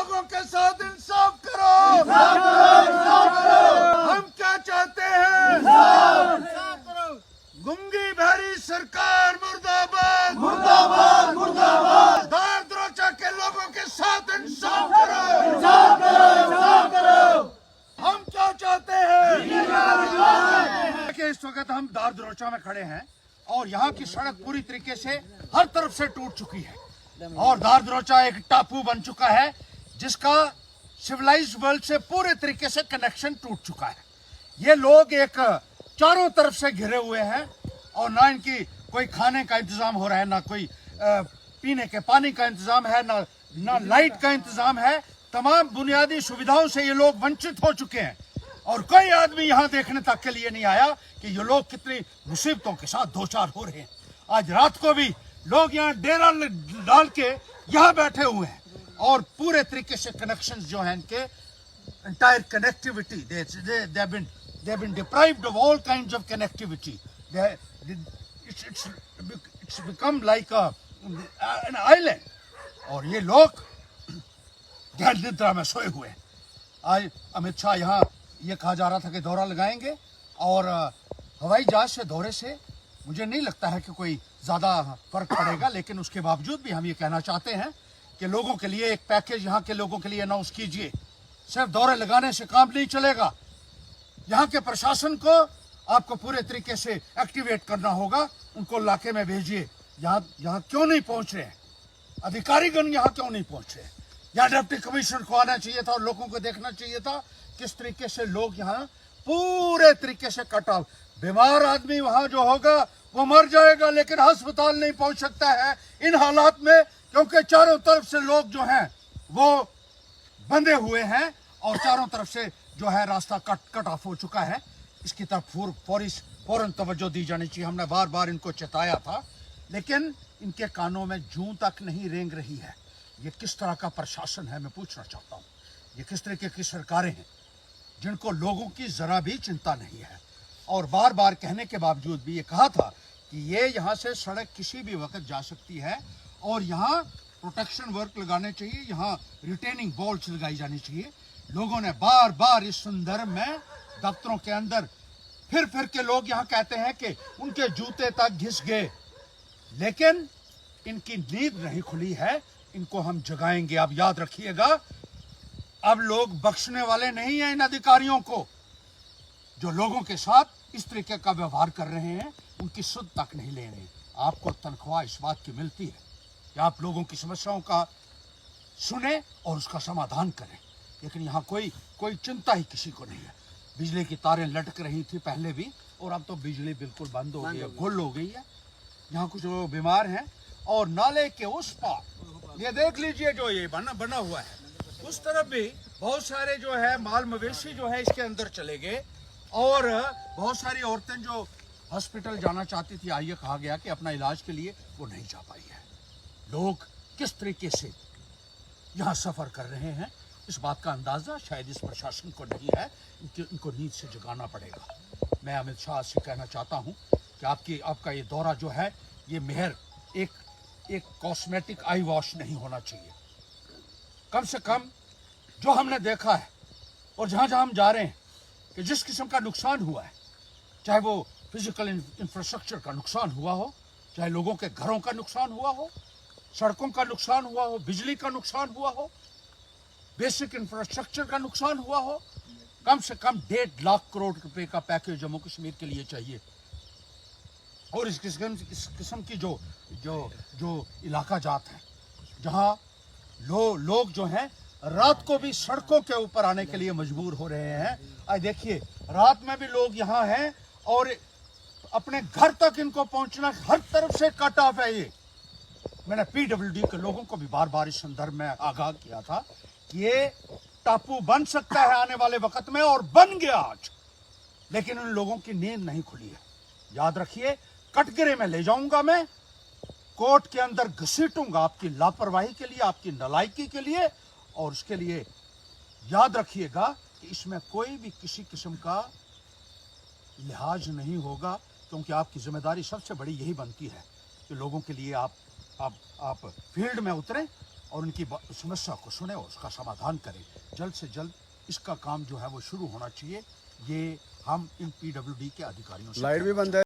लोगों के साथ इंसाफ करो। हम क्या चाहते हैं? गुंगी बहरी सरकार मुर्दाबाद, मुर्दाबाद, मुर्दाबाद। दार द्रोचा के लोगों के साथ इंसाफ करो, इंसाफ करो, इंसाफ करो। हम क्या चाहते हैं? देखिए, इस वक्त हम दार द्रोचा में खड़े हैं और यहाँ की सड़क पूरी तरीके से हर तरफ से टूट चुकी है और दार द्रोचा एक टापू बन चुका है जिसका सिविलाइज्ड वर्ल्ड से पूरे तरीके से कनेक्शन टूट चुका है। ये लोग एक चारों तरफ से घिरे हुए हैं और ना इनकी कोई खाने का इंतजाम हो रहा है, ना कोई पीने के पानी का इंतजाम है, ना लाइट का इंतजाम है। तमाम बुनियादी सुविधाओं से ये लोग वंचित हो चुके हैं और कोई आदमी यहाँ देखने तक के लिए नहीं आया कि ये लोग कितनी मुसीबतों के साथ दो चार हो रहे हैं। आज रात को भी लोग यहाँ डेरा डाल के यहाँ बैठे हुए हैं और पूरे तरीके से कनेक्शन जो है इनके entire connectivity they've been deprived of all kinds of connectivity. It's become like an island और ये लोग गहन निद्रा में सोए हुए हैं। आज अमित शाह यहाँ ये कहा जा रहा था कि दौरा लगाएंगे और हवाई जहाज से दौरे से मुझे नहीं लगता है कि कोई ज़्यादा फर्क पड़ेगा, लेकिन उसके बावजूद भी हम ये कहना चाहते हैं कि लोगों के लिए एक पैकेज यहाँ के लोगों के लिए अनाउंस कीजिए। सिर्फ दौरे लगाने से काम नहीं चलेगा, यहाँ के प्रशासन को आपको पूरे तरीके से एक्टिवेट करना होगा। उनको इलाके में भेजिए। यहाँ क्यों नहीं पहुँच रहे हैं अधिकारीगण, यहाँ क्यों नहीं पहुँच रहे हैं? यहाँ डिप्टी कमिश्नर को आना चाहिए था और लोगों को देखना चाहिए था किस तरीके से लोग यहाँ पूरे तरीके से कटा। बीमार आदमी वहाँ जो होगा वो मर जाएगा लेकिन अस्पताल नहीं पहुँच सकता है इन हालात में, क्योंकि चारों तरफ से लोग जो हैं वो बंधे हुए हैं और चारों तरफ से जो है रास्ता कट ऑफ हो चुका है। इसकी तरफ फौरन तवज्जो दी जानी चाहिए। हमने बार बार इनको चेताया था लेकिन इनके कानों में जूं तक नहीं रेंग रही है। ये किस तरह का प्रशासन है मैं पूछना चाहता हूँ। ये किस तरीके की सरकारें हैं जिनको लोगों की जरा भी चिंता नहीं है और बार बार कहने के बावजूद भी ये कहा था कि ये यहाँ से सड़क किसी भी वक्त जा सकती है और यहाँ प्रोटेक्शन वर्क लगाने चाहिए, यहाँ रिटेनिंग वॉल्स लगाई जानी चाहिए। लोगों ने बार बार इस संदर्भ में दफ्तरों के अंदर फिर के लोग यहाँ कहते हैं कि उनके जूते तक घिस गए, लेकिन इनकी नींद नहीं खुली है। इनको हम जगाएंगे। अब याद रखिएगा, अब लोग बख्शने वाले नहीं हैं इन अधिकारियों को जो लोगों के साथ इस तरीके का व्यवहार कर रहे हैं। उनकी सुध तक नहीं ले रहे। आपको तनख्वाह इस बात की मिलती है कि आप लोगों की समस्याओं का सुने और उसका समाधान करें, लेकिन यहाँ कोई चिंता ही किसी को नहीं है। बिजली की तारें लटक रही थी पहले भी और अब तो बिजली बिल्कुल बंद हो गई है, गुल हो गई है। यहाँ कुछ लोग बीमार हैं और नाले के उस पार ये देख लीजिए जो ये बना हुआ है, उस तरफ भी बहुत सारे जो है माल मवेशी जो है इसके अंदर चले गए और बहुत सारी औरतें जो हॉस्पिटल जाना चाहती थी, आइए कहा गया कि अपना इलाज के लिए वो नहीं जा पाई है। लोग किस तरीके से यहाँ सफ़र कर रहे हैं इस बात का अंदाज़ा शायद इस प्रशासन को नहीं है। इनको नींद से जगाना पड़ेगा। मैं अमित शाह से कहना चाहता हूँ कि आपका ये दौरा जो है ये महर एक कॉस्मेटिक आई वॉश नहीं होना चाहिए। कम से कम जो हमने देखा है और जहाँ हम जा रहे हैं कि जिस किस्म का नुकसान हुआ है, चाहे वो फिजिकल इंफ्रास्ट्रक्चर का नुकसान हुआ हो, चाहे लोगों के घरों का नुकसान हुआ हो, सड़कों का नुकसान हुआ हो, बिजली का नुकसान हुआ हो, बेसिक इंफ्रास्ट्रक्चर का नुकसान हुआ हो, कम से कम 1.5 लाख करोड़ रुपए का पैकेज जम्मू कश्मीर के लिए चाहिए। और इस किस्म की जो इलाका जात है जहाँ लोग जो हैं रात को भी सड़कों के ऊपर आने के लिए मजबूर हो रहे हैं। आज देखिए रात में भी लोग यहाँ हैं और अपने घर तक इनको पहुँचना हर तरफ से कट ऑफ है। ये मैंने पीडब्ल्यूडी के लोगों को भी बार बार इस संदर्भ में आगाह किया था कि ये टापू बन सकता है आने वाले वक्त में और बन गया आज, लेकिन उन लोगों की नींद नहीं खुली है। याद रखिए, कटघरे में ले जाऊंगा मैं, कोर्ट के अंदर घसीटूंगा आपकी लापरवाही के लिए, आपकी नालायकी के लिए, और उसके लिए याद रखिएगा कि इसमें कोई भी किसी किस्म का लिहाज नहीं होगा, क्योंकि आपकी जिम्मेदारी सबसे बड़ी यही बनती है कि लोगों के लिए आप फील्ड में उतरें और उनकी समस्या को सुने और उसका समाधान करें। जल्द से जल्द इसका काम जो है वो शुरू होना चाहिए। ये हम इन PWD के अधिकारियों से लाइट भी बंद है।